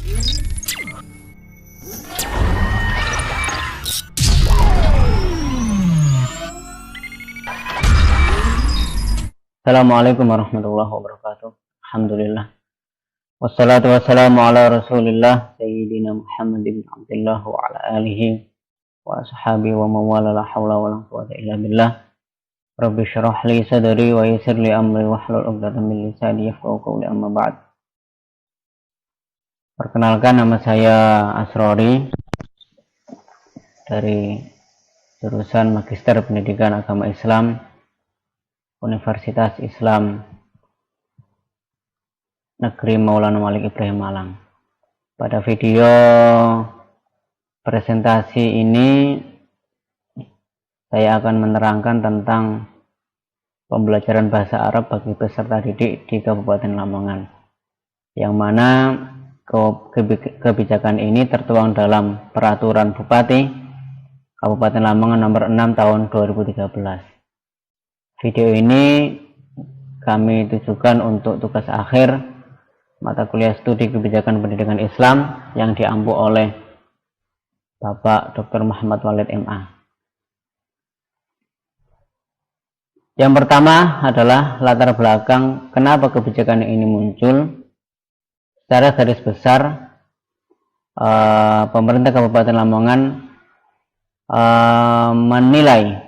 Assalamualaikum warahmatullahi wabarakatuh. Alhamdulillah. Wassalatu wassalamu ala Rasulillah Sayyidina Muhammad bin Abdullah wa ala alihi wa ashabihi wa mawala la hawla wa la quwwata illa billah. Rabbi syrah li sadri wa yassir li amri wa hlul 'uqdatam min lisani yafqahu qawli, amma ba'd. Perkenalkan, nama saya Asrori dari jurusan Magister Pendidikan Agama Islam Universitas Islam Negeri Maulana Malik Ibrahim Malang. Pada video presentasi ini saya akan menerangkan tentang pembelajaran bahasa Arab bagi peserta didik di Kabupaten Lamongan, yang mana kebijakan ini tertuang dalam Peraturan Bupati Kabupaten Lamongan nomor 6 tahun 2013. Video ini kami tujukan untuk tugas akhir mata kuliah studi kebijakan pendidikan Islam yang diampu oleh Bapak Dr. Muhammad Walid MA. Yang pertama adalah latar belakang kenapa kebijakan ini muncul. Secara garis besar, pemerintah Kabupaten Lamongan menilai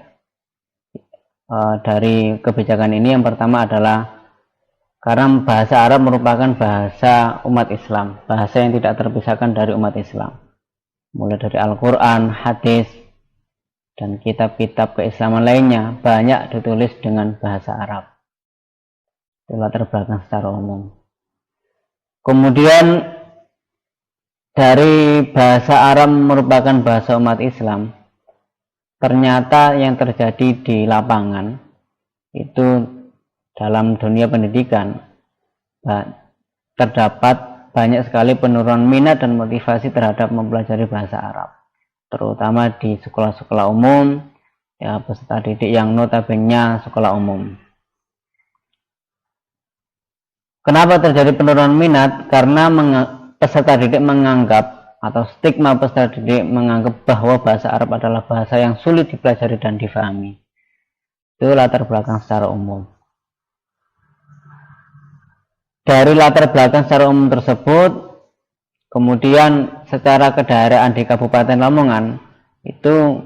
dari kebijakan ini, yang pertama adalah karena bahasa Arab merupakan bahasa umat Islam, bahasa yang tidak terpisahkan dari umat Islam, mulai dari Al-Quran, hadis, dan kitab-kitab keislaman lainnya banyak ditulis dengan bahasa Arab. Itu latar belakang secara umum. Kemudian dari bahasa Arab merupakan bahasa umat Islam, ternyata yang terjadi di lapangan itu dalam dunia pendidikan terdapat banyak sekali penurunan minat dan motivasi terhadap mempelajari bahasa Arab, terutama di sekolah-sekolah umum, ya, peserta didik yang notabene sekolah umum. Kenapa terjadi penurunan minat? Karena peserta didik menganggap, atau stigma peserta didik menganggap bahwa bahasa Arab adalah bahasa yang sulit dipelajari dan difahami. Itu latar belakang secara umum. Dari latar belakang secara umum tersebut, kemudian secara kedaeraan di Kabupaten Lamongan itu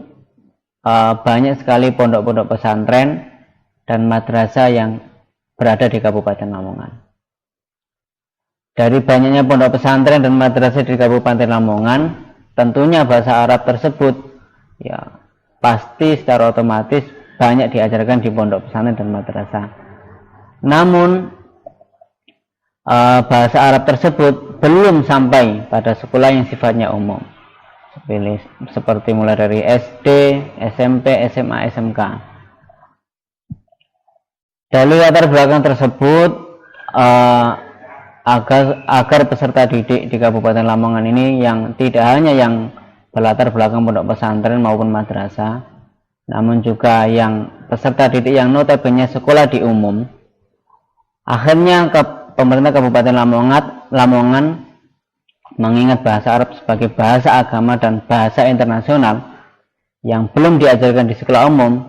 banyak sekali pondok-pondok pesantren dan madrasah yang berada di Kabupaten Lamongan. Dari banyaknya pondok pesantren dan madrasah di Kabupaten Lamongan, tentunya bahasa Arab tersebut ya pasti secara otomatis banyak diajarkan di pondok pesantren dan madrasah. Namun bahasa Arab tersebut belum sampai pada sekolah yang sifatnya umum, seperti mulai dari SD, SMP, SMA, SMK. Dari latar belakang tersebut, agar peserta didik di Kabupaten Lamongan ini yang tidak hanya yang berlatar belakang pondok pesantren maupun madrasah, namun juga yang peserta didik yang notabene sekolah di umum, akhirnya pemerintah Kabupaten Lamongan mengingat bahasa Arab sebagai bahasa agama dan bahasa internasional yang belum diajarkan di sekolah umum,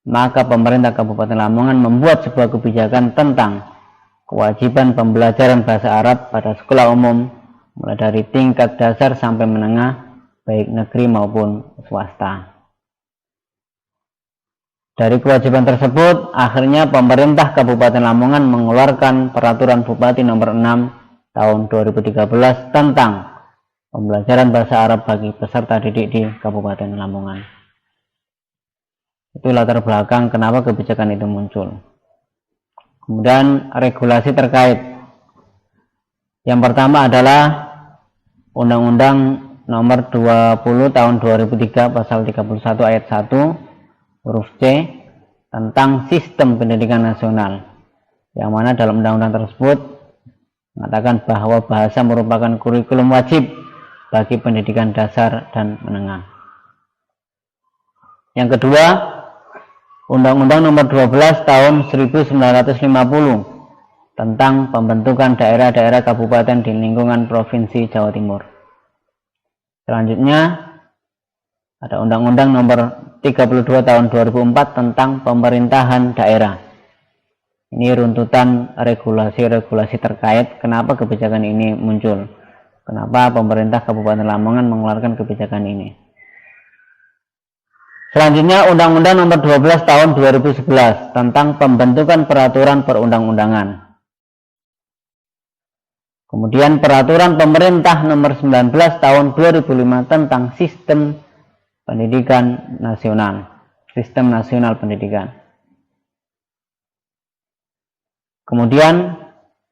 maka pemerintah Kabupaten Lamongan membuat sebuah kebijakan tentang kewajiban pembelajaran bahasa Arab pada sekolah umum mulai dari tingkat dasar sampai menengah, baik negeri maupun swasta. Dari kewajiban tersebut, akhirnya pemerintah Kabupaten Lamongan mengeluarkan Peraturan Bupati nomor 6 tahun 2013 tentang pembelajaran bahasa Arab bagi peserta didik di Kabupaten Lamongan. Itu latar belakang kenapa kebijakan itu muncul. Kemudian regulasi terkait. Yang pertama adalah Undang-Undang Nomor 20 Tahun 2003 Pasal 31 Ayat 1 huruf C tentang Sistem Pendidikan Nasional, yang mana dalam undang-undang tersebut mengatakan bahwa bahasa merupakan kurikulum wajib bagi pendidikan dasar dan menengah. Yang kedua, Undang-Undang Nomor 12 Tahun 1950 tentang pembentukan daerah-daerah kabupaten di lingkungan Provinsi Jawa Timur. Selanjutnya ada Undang-Undang Nomor 32 Tahun 2004 tentang pemerintahan daerah. Ini runtutan regulasi-regulasi terkait kenapa kebijakan ini muncul. Kenapa pemerintah Kabupaten Lamongan mengeluarkan kebijakan ini. Selanjutnya Undang-Undang Nomor 12 Tahun 2011 tentang pembentukan peraturan perundang-undangan. Kemudian Peraturan Pemerintah Nomor 19 Tahun 2005 tentang Sistem Pendidikan Nasional. Sistem Nasional Pendidikan. Kemudian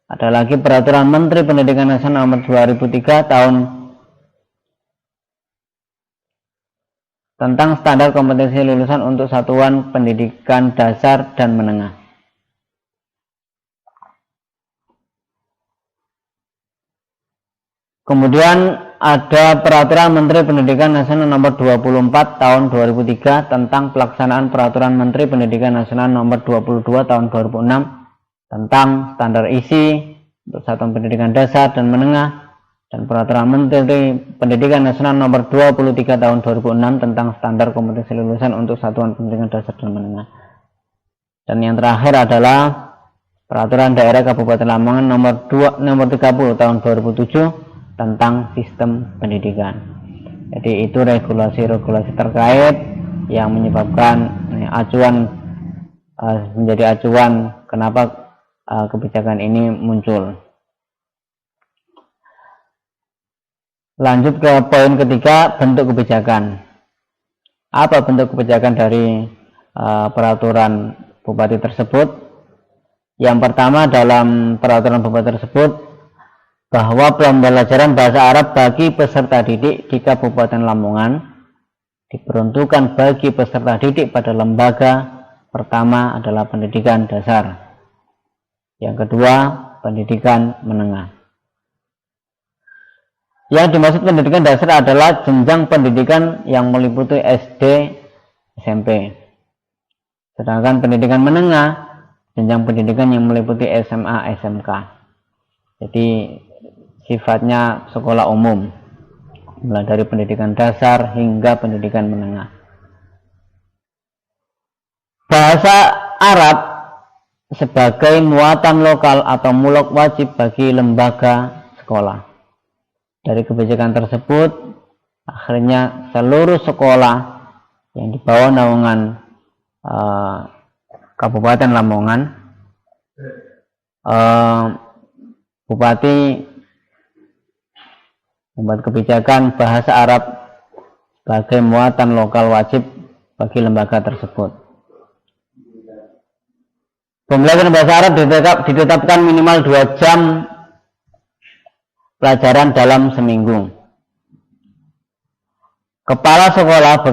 ada lagi Peraturan Menteri Pendidikan Nasional Nomor 2003 Tahun tentang standar kompetensi lulusan untuk satuan pendidikan dasar dan menengah. Kemudian ada Peraturan Menteri Pendidikan Nasional Nomor 24 Tahun 2003 tentang pelaksanaan Peraturan Menteri Pendidikan Nasional Nomor 22 Tahun 2006 tentang standar isi untuk satuan pendidikan dasar dan menengah, dan Peraturan Menteri Pendidikan Nasional Nomor 23 Tahun 2006 tentang standar kompetensi lulusan untuk satuan pendidikan dasar dan menengah. Dan yang terakhir adalah Peraturan Daerah Kabupaten Lamongan Nomor 30 Tahun 2007 tentang sistem pendidikan. Jadi itu regulasi-regulasi terkait yang menyebabkan menjadi acuan kenapa kebijakan ini muncul. Lanjut ke poin ketiga, bentuk kebijakan. Apa bentuk kebijakan dari peraturan bupati tersebut? Yang pertama, dalam peraturan bupati tersebut bahwa pembelajaran bahasa Arab bagi peserta didik di Kabupaten Lamongan diperuntukkan bagi peserta didik pada lembaga pertama adalah pendidikan dasar, yang kedua pendidikan menengah. Yang dimaksud pendidikan dasar adalah jenjang pendidikan yang meliputi SD, SMP. Sedangkan pendidikan menengah, jenjang pendidikan yang meliputi SMA, SMK. Jadi sifatnya sekolah umum, mulai dari pendidikan dasar hingga pendidikan menengah. Bahasa Arab sebagai muatan lokal atau mulok wajib bagi lembaga sekolah. Dari kebijakan tersebut, akhirnya seluruh sekolah yang di bawah naungan Kabupaten Lamongan, Bupati membuat kebijakan bahasa Arab sebagai muatan lokal wajib bagi lembaga tersebut. Pembelajaran bahasa Arab ditetapkan minimal 2 jam pelajaran dalam seminggu. Kepala sekolah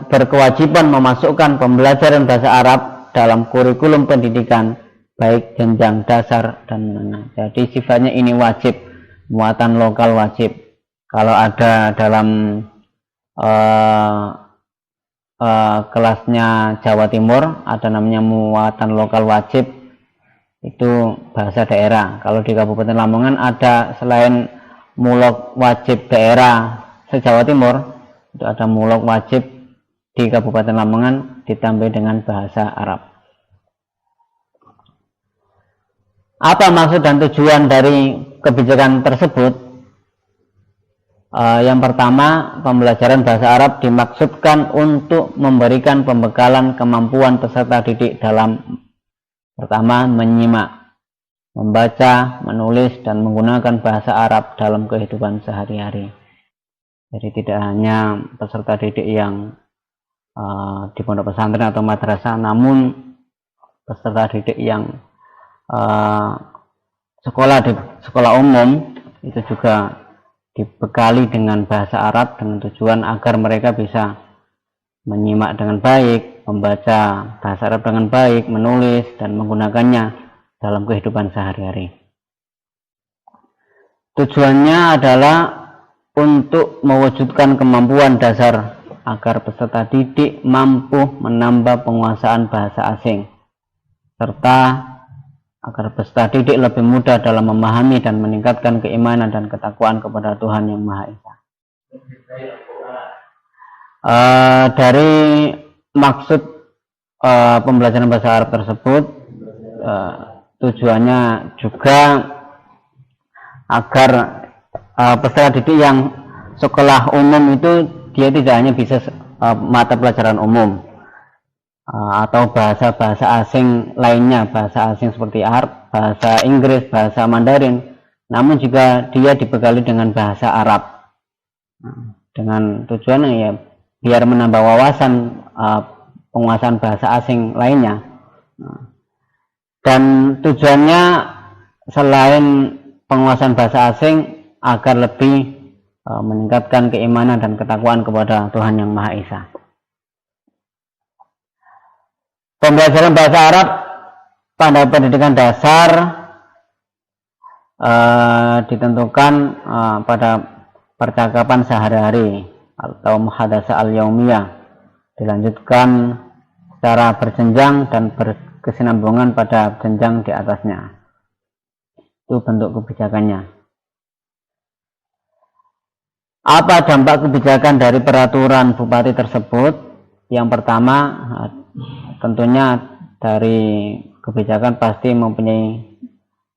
berkewajiban memasukkan pembelajaran bahasa Arab dalam kurikulum pendidikan baik jenjang dasar dan menengah. Jadi sifatnya ini wajib, muatan lokal wajib. Kalau ada dalam kelasnya Jawa Timur ada namanya muatan lokal wajib, itu bahasa daerah. Kalau di Kabupaten Lamongan ada selain mulok wajib daerah se-Jawa Timur, itu ada mulok wajib di Kabupaten Lamongan ditambah dengan bahasa Arab. Apa maksud dan tujuan dari kebijakan tersebut? Yang pertama, pembelajaran bahasa Arab dimaksudkan untuk memberikan pembekalan kemampuan peserta didik dalam pertama, menyimak, membaca, menulis, dan menggunakan bahasa Arab dalam kehidupan sehari-hari. Jadi tidak hanya peserta didik yang di pondok pesantren atau madrasah, namun peserta didik yang sekolah umum itu juga dibekali dengan bahasa Arab dengan tujuan agar mereka bisa menyimak dengan baik, membaca bahasa Arab dengan baik, menulis dan menggunakannya dalam kehidupan sehari-hari. Tujuannya adalah untuk mewujudkan kemampuan dasar agar peserta didik mampu menambah penguasaan bahasa asing serta agar peserta didik lebih mudah dalam memahami dan meningkatkan keimanan dan ketakwaan kepada Tuhan Yang Maha Esa. Dari maksud pembelajaran bahasa Arab tersebut, tujuannya juga agar peserta didik yang sekolah umum itu dia tidak hanya bisa mata pelajaran umum atau bahasa-bahasa asing lainnya, bahasa asing seperti Arab, bahasa Inggris, bahasa Mandarin, namun juga dia dibekali dengan bahasa Arab, dengan tujuan ya biar menambah wawasan penguasaan bahasa asing lainnya. Dan tujuannya selain penguasaan bahasa asing agar lebih meningkatkan keimanan dan ketakwaan kepada Tuhan Yang Maha Esa. Pembelajaran bahasa Arab pada pendidikan dasar ditentukan pada percakapan sehari-hari atau muhadasah al-yaumiyah, dilanjutkan secara berjenjang dan berkesinambungan pada jenjang di atasnya. Itu bentuk kebijakannya. Apa dampak kebijakan dari peraturan bupati tersebut? Yang pertama, tentunya dari kebijakan pasti mempunyai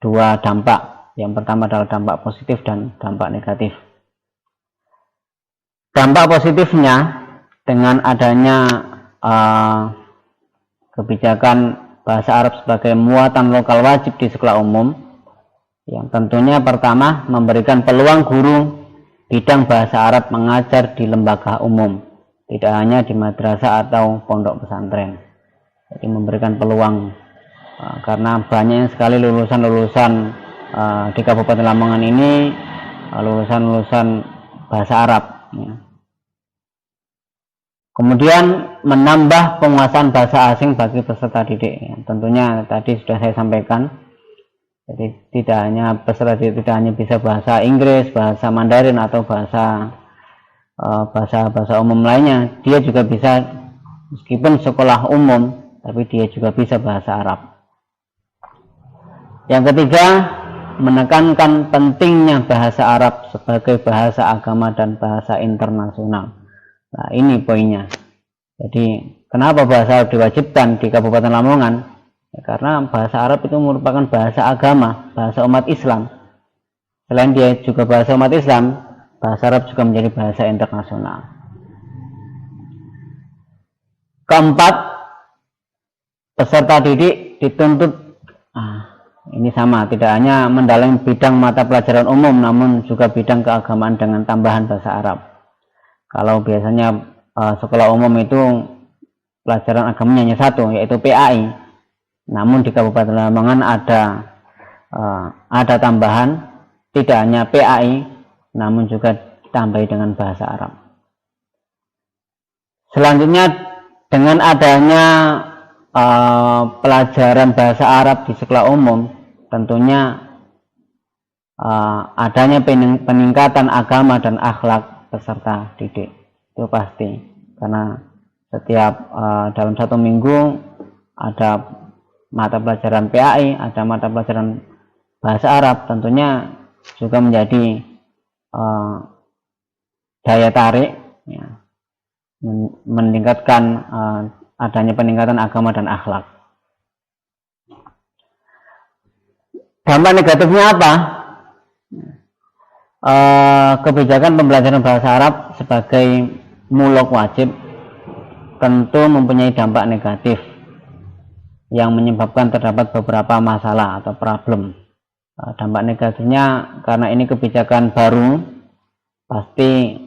dua dampak. Yang pertama adalah dampak positif dan dampak negatif. Dampak positifnya dengan adanya kebijakan bahasa Arab sebagai muatan lokal wajib di sekolah umum, yang tentunya pertama memberikan peluang guru bidang bahasa Arab mengajar di lembaga umum, tidak hanya di madrasah atau pondok pesantren. Jadi memberikan peluang karena banyak sekali lulusan-lulusan di Kabupaten Lamongan ini lulusan-lulusan bahasa Arab. Ya. Kemudian menambah penguasaan bahasa asing bagi peserta didik. Ya, tentunya tadi sudah saya sampaikan. Jadi tidak hanya peserta didik tidak hanya bisa bahasa Inggris, bahasa Mandarin atau bahasa umum lainnya, dia juga bisa meskipun sekolah umum, tapi dia juga bisa bahasa Arab. Yang ketiga, menekankan pentingnya bahasa Arab sebagai bahasa agama dan bahasa internasional. Nah, ini poinnya. Jadi, kenapa bahasa Arab diwajibkan di Kabupaten Lamongan? Ya, karena bahasa Arab itu merupakan bahasa agama, bahasa umat Islam. Selain dia juga bahasa umat Islam, bahasa Arab juga menjadi bahasa internasional. Keempat, peserta didik dituntut ini sama, tidak hanya mendalami bidang mata pelajaran umum, namun juga bidang keagamaan dengan tambahan bahasa Arab. Kalau biasanya sekolah umum itu pelajaran agamanya hanya satu, yaitu PAI. Namun di Kabupaten Lamongan ada tambahan, tidak hanya PAI, namun juga ditambahi dengan bahasa Arab. Selanjutnya, dengan adanya pelajaran bahasa Arab di sekolah umum, tentunya adanya peningkatan agama dan akhlak peserta didik, itu pasti, karena setiap dalam satu minggu ada mata pelajaran PAI, ada mata pelajaran bahasa Arab, tentunya juga menjadi daya tarik, ya, meningkatkan adanya peningkatan agama dan akhlak. Dampak negatifnya apa? Kebijakan pembelajaran bahasa Arab sebagai mulok wajib tentu mempunyai dampak negatif yang menyebabkan terdapat beberapa masalah atau problem. Dampak negatifnya karena ini kebijakan baru, pasti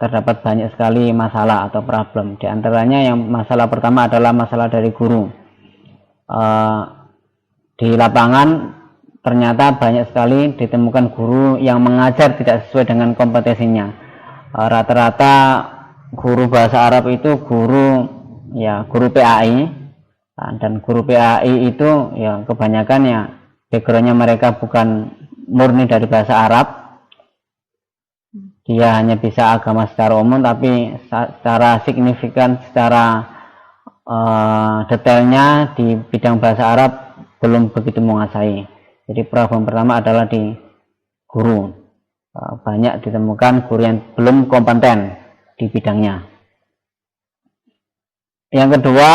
terdapat banyak sekali masalah atau problem. Di antaranya yang masalah pertama adalah masalah dari guru. Di lapangan ternyata banyak sekali ditemukan guru yang mengajar tidak sesuai dengan kompetensinya. Rata-rata guru bahasa Arab itu guru PAI, dan guru PAI itu ya kebanyakan ya backgroundnya mereka bukan murni dari bahasa Arab. Dia hanya bisa agama secara umum, tapi secara signifikan, secara detailnya di bidang bahasa Arab belum begitu menguasai. Jadi problem pertama adalah di guru. Banyak ditemukan guru yang belum kompeten di bidangnya. Yang kedua,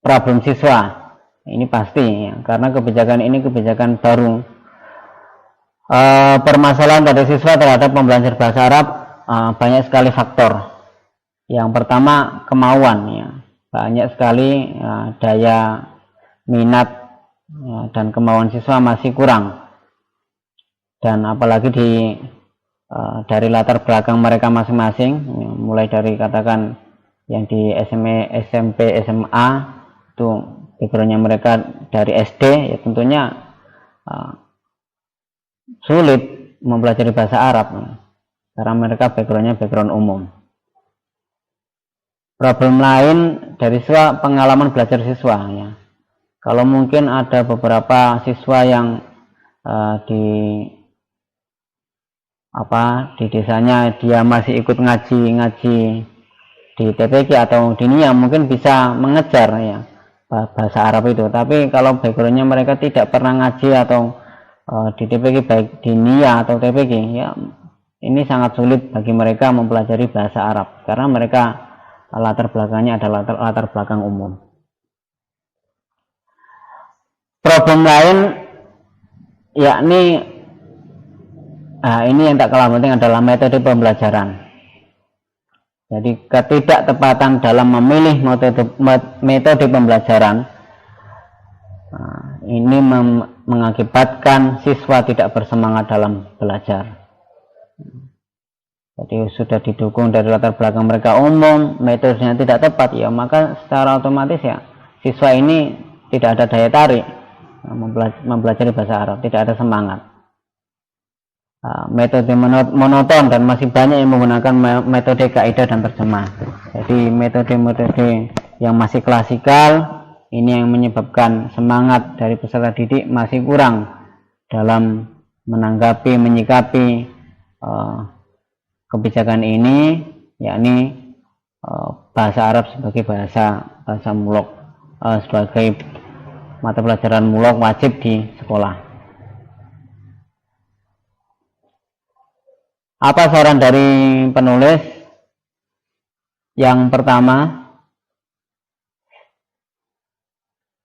problem siswa. Ini pasti ya, karena kebijakan ini kebijakan baru. Permasalahan dari siswa terhadap pembelajaran bahasa Arab banyak sekali faktor. Yang pertama, kemauan ya. Banyak sekali daya minat dan kemauan siswa masih kurang. Dan apalagi dari latar belakang mereka masing-masing, mulai dari katakan yang di SMP, SMA itu backgroundnya mereka dari SD, ya tentunya sulit mempelajari bahasa Arab karena mereka backgroundnya background umum. Problem lain dari siswa, pengalaman belajar siswa ya. Kalau mungkin ada beberapa siswa yang di desanya dia masih ikut ngaji di TPQ atau di NIA, mungkin bisa mengejar ya bahasa Arab itu. Tapi kalau backgroundnya mereka tidak pernah ngaji atau di TPQ, baik di NIA atau TPQ, ya ini sangat sulit bagi mereka mempelajari bahasa Arab karena mereka latar belakangnya adalah latar belakang umum. Problem lain yakni ini yang tak kalah penting adalah metode pembelajaran. Jadi ketidaktepatan dalam memilih metode pembelajaran ini mengakibatkan siswa tidak bersemangat dalam belajar. Jadi sudah didukung dari latar belakang mereka umum, metodenya tidak tepat, ya maka secara otomatis ya siswa ini tidak ada daya tarik mempelajari bahasa Arab, tidak ada semangat. Metode monoton dan masih banyak yang menggunakan metode kaidah dan terjemah. Jadi metode-metode yang masih klasikal ini yang menyebabkan semangat dari peserta didik masih kurang dalam menanggapi, menyikapi kebijakan ini, yakni bahasa Arab sebagai bahasa mulok, sebagai mata pelajaran mulok wajib di sekolah. Apa saran dari penulis? Yang pertama,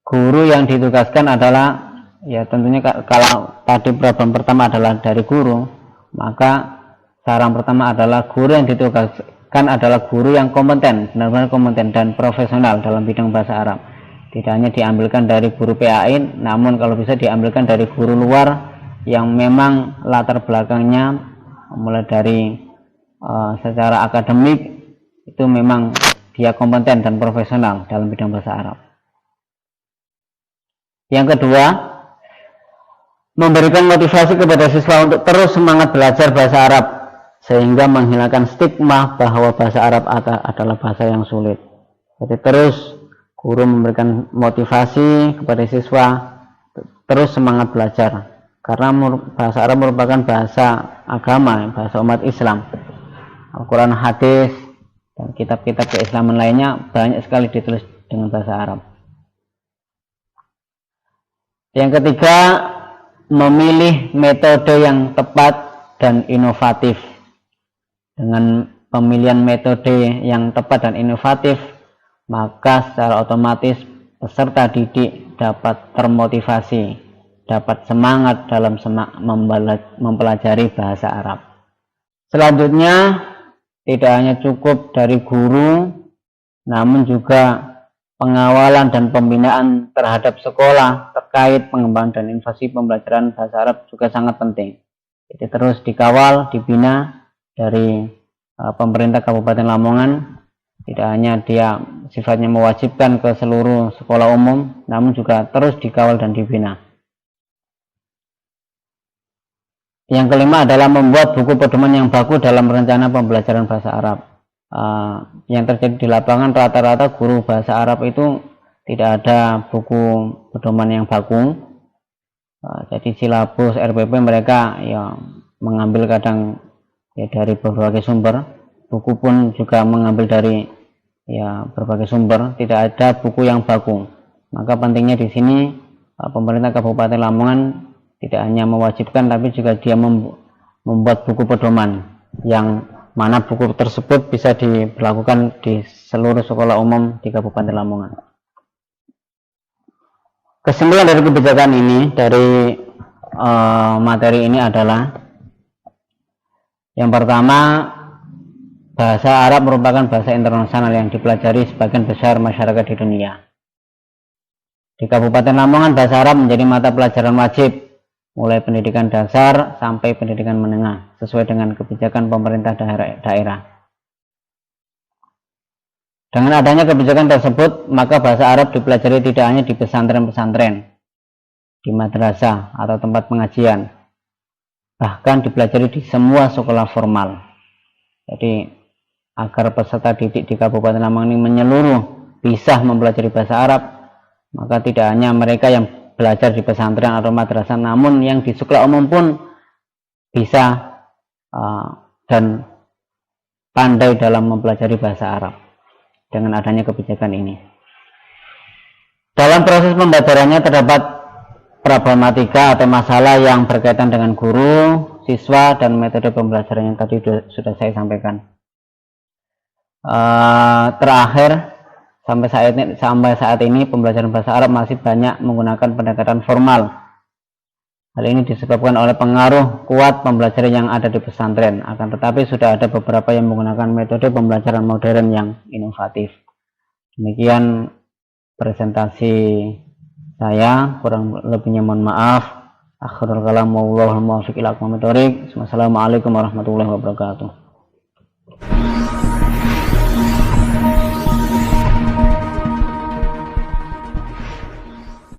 guru yang ditugaskan adalah, ya tentunya kalau tadi problem pertama adalah dari guru, maka saran pertama adalah guru yang ditugaskan adalah guru yang kompeten, benar-benar kompeten dan profesional dalam bidang bahasa Arab. Tidak hanya diambilkan dari guru PAI, namun kalau bisa diambilkan dari guru luar yang memang latar belakangnya mulai dari secara akademik itu memang dia kompeten dan profesional dalam bidang bahasa Arab. Yang kedua, memberikan motivasi kepada siswa untuk terus semangat belajar bahasa Arab sehingga menghilangkan stigma bahwa bahasa Arab adalah bahasa yang sulit. Jadi terus guru memberikan motivasi kepada siswa terus semangat belajar, karena bahasa Arab merupakan bahasa agama, bahasa umat Islam. Al-Quran, hadis, dan kitab-kitab keislaman lainnya banyak sekali ditulis dengan bahasa Arab. Yang ketiga, memilih metode yang tepat dan inovatif. Dengan pemilihan metode yang tepat dan inovatif, maka secara otomatis peserta didik dapat termotivasi, dapat semangat dalam mempelajari bahasa Arab. Selanjutnya, tidak hanya cukup dari guru, namun juga pengawalan dan pembinaan terhadap sekolah terkait pengembangan dan inovasi pembelajaran bahasa Arab juga sangat penting. Jadi terus dikawal, dibina dari pemerintah Kabupaten Lamongan. Tidak hanya dia sifatnya mewajibkan ke seluruh sekolah umum, namun juga terus dikawal dan dibina. Yang kelima adalah membuat buku pedoman yang baku dalam rencana pembelajaran bahasa Arab. Yang terjadi di lapangan rata-rata guru bahasa Arab itu tidak ada buku pedoman yang baku. Jadi silabus RPP mereka ya mengambil kadang ya dari berbagai sumber. Buku pun juga mengambil dari ya berbagai sumber. Tidak ada buku yang baku. Maka pentingnya di sini pemerintah Kabupaten Lamongan tidak hanya mewajibkan, tapi juga dia membuat buku pedoman yang mana buku tersebut bisa diberlakukan di seluruh sekolah umum di Kabupaten Lamongan. Kesimpulan dari kebijakan ini, dari materi ini adalah yang pertama, bahasa Arab merupakan bahasa internasional yang dipelajari sebagian besar masyarakat di dunia. Di Kabupaten Lamongan, bahasa Arab menjadi mata pelajaran wajib mulai pendidikan dasar sampai pendidikan menengah sesuai dengan kebijakan pemerintah daerah. Dengan adanya kebijakan tersebut, maka bahasa Arab dipelajari tidak hanya di pesantren-pesantren, di madrasah atau tempat pengajian, bahkan dipelajari di semua sekolah formal. Jadi agar peserta didik di Kabupaten Lamongan ini menyeluruh bisa mempelajari bahasa Arab, maka tidak hanya mereka yang belajar di pesantren atau madrasah, namun yang di sekolah umum pun bisa dan pandai dalam mempelajari bahasa Arab dengan adanya kebijakan ini. Dalam proses pembelajarannya terdapat problematika atau masalah yang berkaitan dengan guru, siswa, dan metode pembelajaran yang tadi sudah saya sampaikan. Terakhir, sampai saat ini pembelajaran bahasa Arab masih banyak menggunakan pendekatan formal. Hal ini disebabkan oleh pengaruh kuat pembelajaran yang ada di pesantren. Akan tetapi sudah ada beberapa yang menggunakan metode pembelajaran modern yang inovatif. Demikian presentasi saya, kurang lebihnya mohon maaf. Akhirul kalam, wallahul muwaffiq ila aqwamit thoriq. Wassalamualaikum warahmatullahi wabarakatuh.